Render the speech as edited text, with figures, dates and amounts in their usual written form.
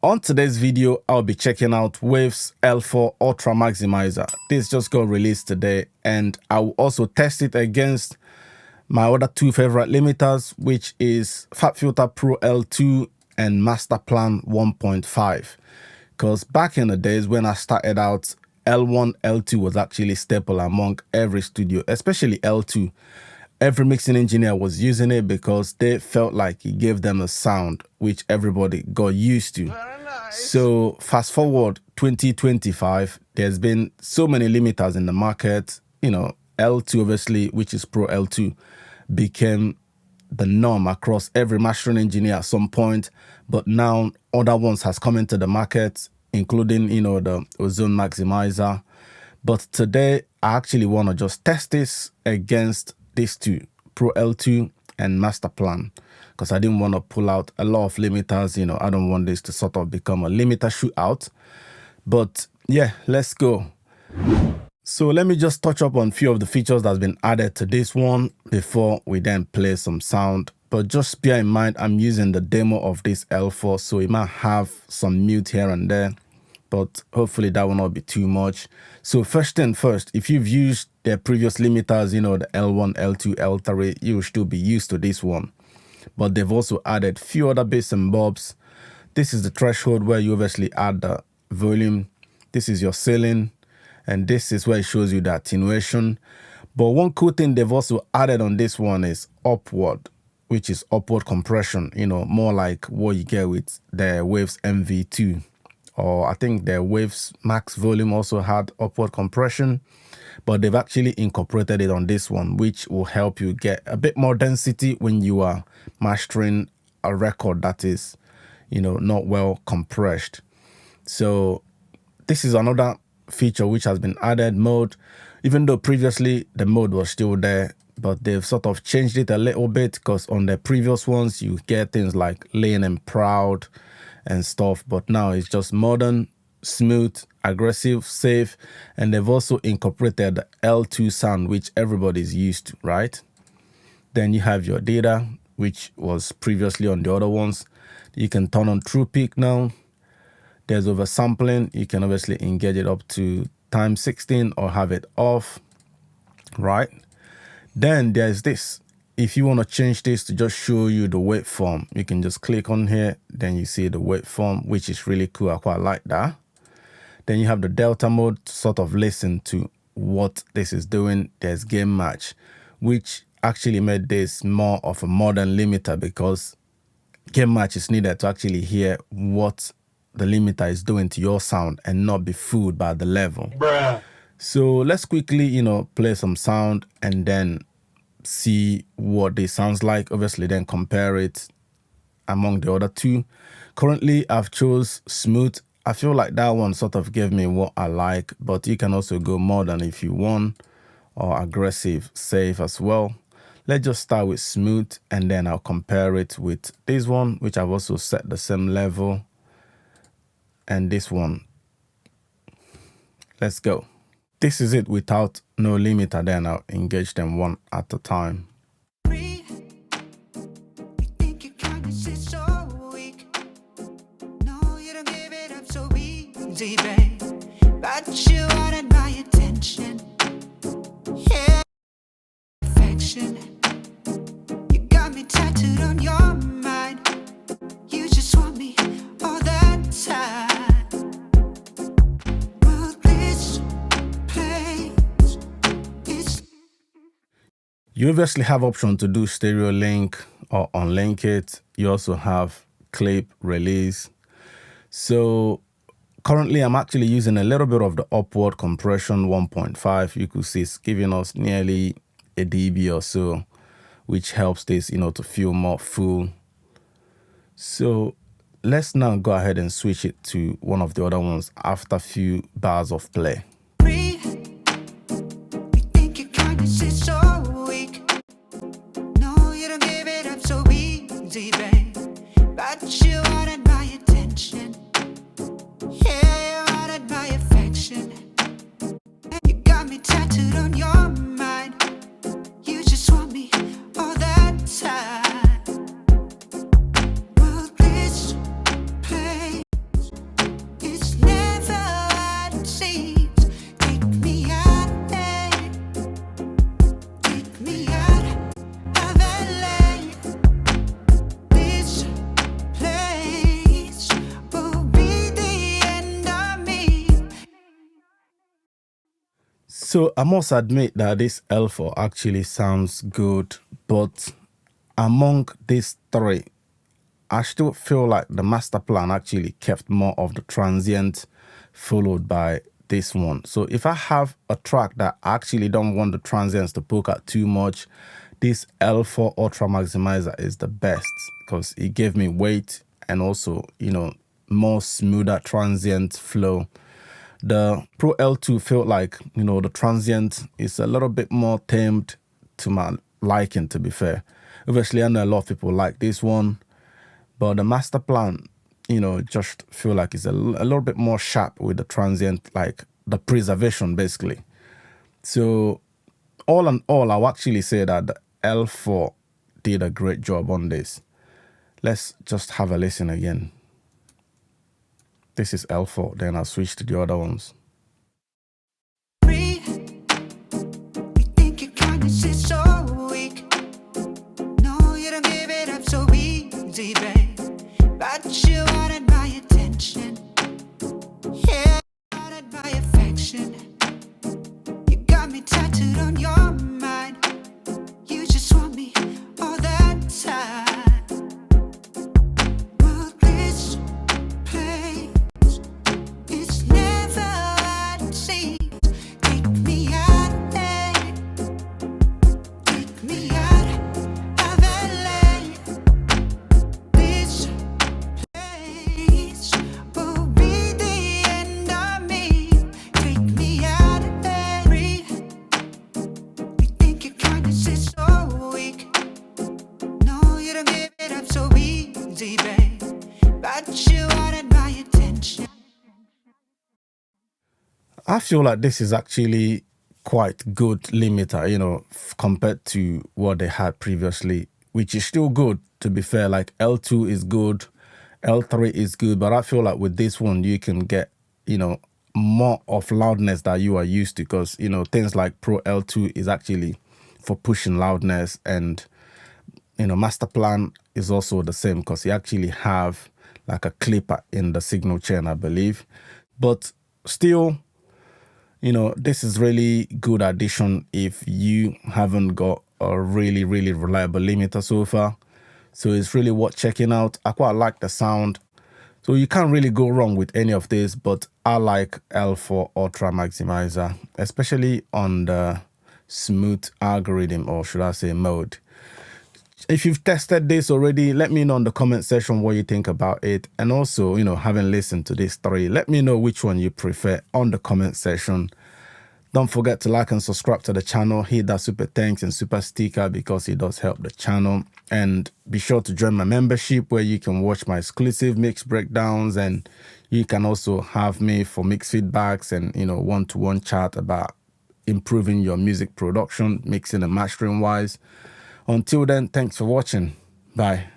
On today's video, I'll be checking out Waves L4 Ultramaximizer. This just got released today, and I will also test it against my other two favorite limiters, which is FabFilter Pro L2 and Masterplan 1.5. Because back in the days when I started out, L1, L2 was actually staple among every studio, especially L2. Every mixing engineer was using it because they felt like it gave them a sound which everybody got used to. So fast forward 2025, there's been so many limiters in the market. You know, L2 obviously, which is Pro L2, became the norm across every mastering engineer at some point. But now other ones has come into the market, including, you know, the Zany Maximizer. But today I actually want to just test this against these two, Pro L2 and Masterplan, because I didn't want to pull out a lot of limiters. You know, I don't want this to sort of become a limiter shootout. But yeah, let's go. So let me just touch up on a few of the features that's been added to this one before we then play some sound. But just bear in mind, I'm using the demo of this L4, so it might have some mute here and there, but hopefully that will not be too much. So first thing first, if you've used their previous limiters, you know, the L1, L2, L3, you will still be used to this one. But they've also added few other bits and bobs. This is the threshold where you obviously add the volume. This is your ceiling, and this is where it shows you the attenuation. But one cool thing they've also added on this one is upward, which is upward compression, you know, more like what you get with the Waves MV2. Or I think the Waves Max volume also had upward compression, but they've actually incorporated it on this one, which will help you get a bit more density when you are mastering a record that is, you know, not well compressed. So this is another feature which has been added, mode. Even though previously the mode was still there, but they've sort of changed it a little bit, because on the previous ones you get things like lean and proud and stuff, but now it's just modern, smooth, aggressive, safe, and they've also incorporated the L2 sound, which everybody's used to, right? Then you have your data, which was previously on the other ones. You can turn on true peak now. There's oversampling. You can obviously engage it up to times 16 or have it off, right? Then there's this. If you want to change this to just show you the waveform, you can just click on here. Then you see the waveform, which is really cool. I quite like that. Then you have the Delta mode to sort of listen to what this is doing. There's game match, which actually made this more of a modern limiter, because game match is needed to actually hear what the limiter is doing to your sound and not be fooled by the level. Bruh. So let's quickly, you know, play some sound and then see what this sounds like. Obviously then compare it among the other two. Currently I've chose smooth. I feel like that one sort of gave me what I like, but you can also go modern if you want, or aggressive, safe as well. Let's just start with smooth, and then I'll compare it with this one, which I've also set the same level, and this one. Let's go. This is it without no limiter. Then I'll engage them one at a time. But you wanted my attention, yeah, affection. You got me tattooed on your mind. You just want me all that time. Will this place is... You obviously have option to do stereo link or unlink it. You also have clip release. So currently, I'm actually using a little bit of the upward compression 1.5. You could see it's giving us nearly a dB or so, which helps this, you know, to feel more full. So let's now go ahead and switch it to one of the other ones after a few bars of play. But you wanted my attention. Yeah, you wanted my affection. You got me tattooed on your mind. You just want me all that time. Will this place So I must admit that this L4 actually sounds good, but among these three, I still feel like the Masterplan actually kept more of the transient, followed by this one. So if I have a track that I actually don't want the transients to poke out too much, this L4 Ultramaximizer is the best because it gave me weight and also, you know, more smoother transient flow. The Pro L2 felt like, you know, the transient is a little bit more tamed to my liking, to be fair. Obviously, I know a lot of people like this one, but the Masterplan, you know, just feel like it's a little bit more sharp with the transient, like the preservation, basically. So all in all, I'll actually say that the L4 did a great job on this. Let's just have a listen again. This is L4, then I'll switch to the other ones. You think your kindness is so weak. No, you don't give it up so easy, babe. But you wanted my attention. Yeah, you wanted my affection. You got me tattooed on your mind. You just want me all that time. Well, this place is never what it seems. Take me out there. Take me out of LA. This place will be the end of me. Take me out of there. You think your kindness is so weak. No, you don't give it up so easy, babe. But you wanted my attention. I feel like this is actually quite good limiter, you know, compared to what they had previously, which is still good, to be fair. Like L2 is good, L3 is good, but I feel like with this one, you can get, you know, more of loudness that you are used to, because, you know, things like Pro L2 is actually for pushing loudness, and, you know, Masterplan is also the same because you actually have like a clipper in the signal chain, I believe. But still, you know, this is really good addition if you haven't got a really, really reliable limiter so far. So it's really worth checking out. I quite like the sound. So you can't really go wrong with any of this, but I like L4 Ultramaximizer, especially on the smooth algorithm, or should I say mode. If you've tested this already, let me know in the comment section what you think about it. And also, you know, having listened to these three, let me know which one you prefer on the comment section. Don't forget to like and subscribe to the channel. Hit that super thanks and super sticker because it does help the channel. And be sure to join my membership where you can watch my exclusive mix breakdowns, and you can also have me for mix feedbacks and, you know, one-to-one chat about improving your music production, mixing and mastering wise. Until then, thanks for watching. Bye.